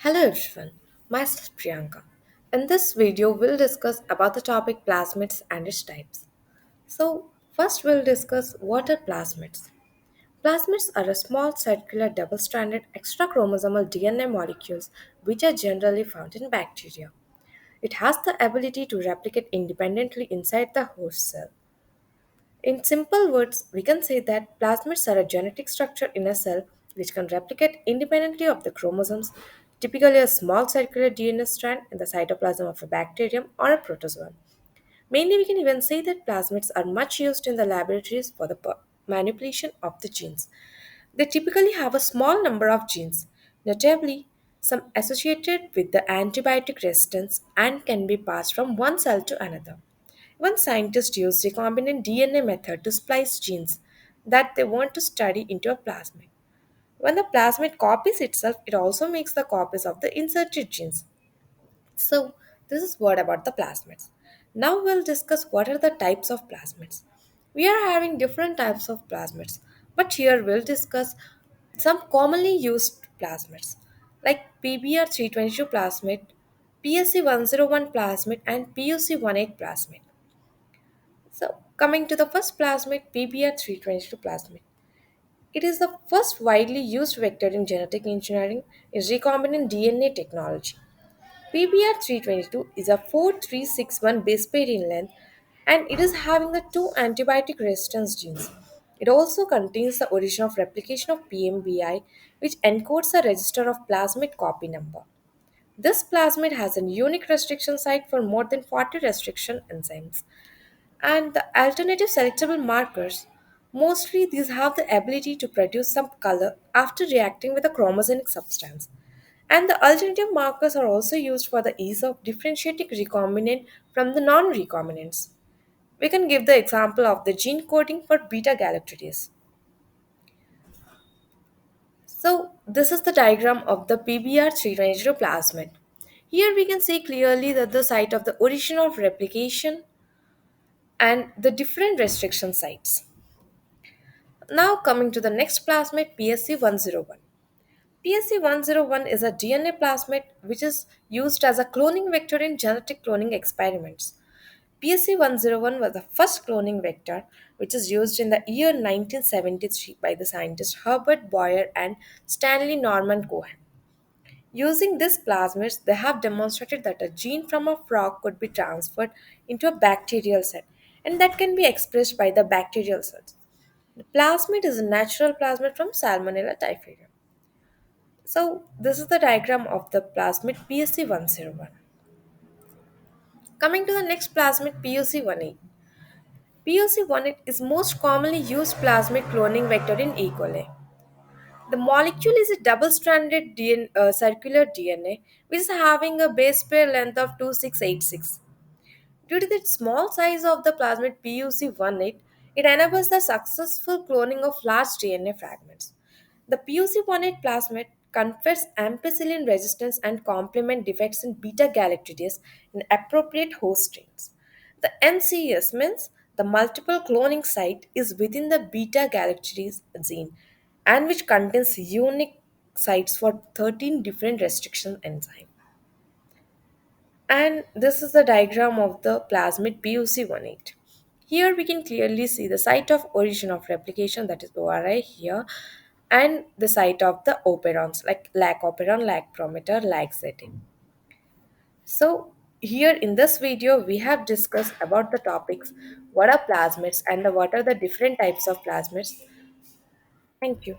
Hello everyone, myself Priyanka. In this video, we'll discuss about the topic plasmids and its types. So, first we'll discuss what are plasmids. Plasmids are a small circular double-stranded extrachromosomal DNA molecules which are generally found in bacteria. It has the ability to replicate independently inside the host cell. In simple words, we can say that plasmids are a genetic structure in a cell which can replicate independently of the chromosomes, typically a small circular DNA strand in the cytoplasm of a bacterium or a protozoa. Mainly, we can even say that plasmids are much used in the laboratories for the manipulation of the genes. They typically have a small number of genes, notably some associated with the antibiotic resistance and can be passed from one cell to another. One scientist used recombinant DNA method to splice genes that they want to study into a plasmid. When the plasmid copies itself, it also makes the copies of the inserted genes. So, this is what about the plasmids. Now we'll discuss what are the types of plasmids. We are having different types of plasmids, but here we'll discuss some commonly used plasmids like PBr322 plasmid, PSC101 plasmid, and PUC18 plasmid. So, coming to the first plasmid, PBr322 plasmid. It is the first widely used vector in genetic engineering in recombinant DNA technology. PBR322 is a 4361 base pair in length and it is having the two antibiotic resistance genes. It also contains the origin of replication of PMBI, which encodes a register of plasmid copy number. This plasmid has a unique restriction site for more than 40 restriction enzymes. And the alternative selectable markers, mostly these have the ability to produce some color after reacting with a chromosemic substance. And the alternative markers are also used for the ease of differentiating recombinant from the non-recombinants. We can give the example of the gene coding for beta galactidase. So this is the diagram of the PBR320 plasmid. Here we can see clearly that the site of the origin of replication and the different restriction sites. Now coming to the next plasmid, PSC101. PSC101 is a DNA plasmid which is used as a cloning vector in genetic cloning experiments. PSC101 was the first cloning vector which is used in the year 1973 by the scientists Herbert Boyer and Stanley Norman Cohen. Using these plasmids, they have demonstrated that a gene from a frog could be transferred into a bacterial cell and that can be expressed by the bacterial cells. The plasmid is a natural plasmid from Salmonella typhimurium. So this is the diagram of the plasmid PSC101. Coming to the next plasmid PUC18. PUC18 is most commonly used plasmid cloning vector in E. coli. The molecule is a double-stranded circular DNA which is having a base pair length of 2686. Due to the small size of the plasmid PUC18, it enables the successful cloning of large DNA fragments. The PUC18 plasmid confers ampicillin resistance and complement defects in beta galactidase in appropriate host strains. The MCS means the multiple cloning site is within the beta galactidase gene and which contains unique sites for 13 different restriction enzymes. And this is the diagram of the plasmid PUC18. Here we can clearly see the site of origin of replication, that is ORI here, and the site of the operons like lac operon, lac promoter, lac setting. So here in this video we have discussed about the topics what are plasmids and what are the different types of plasmids. Thank you.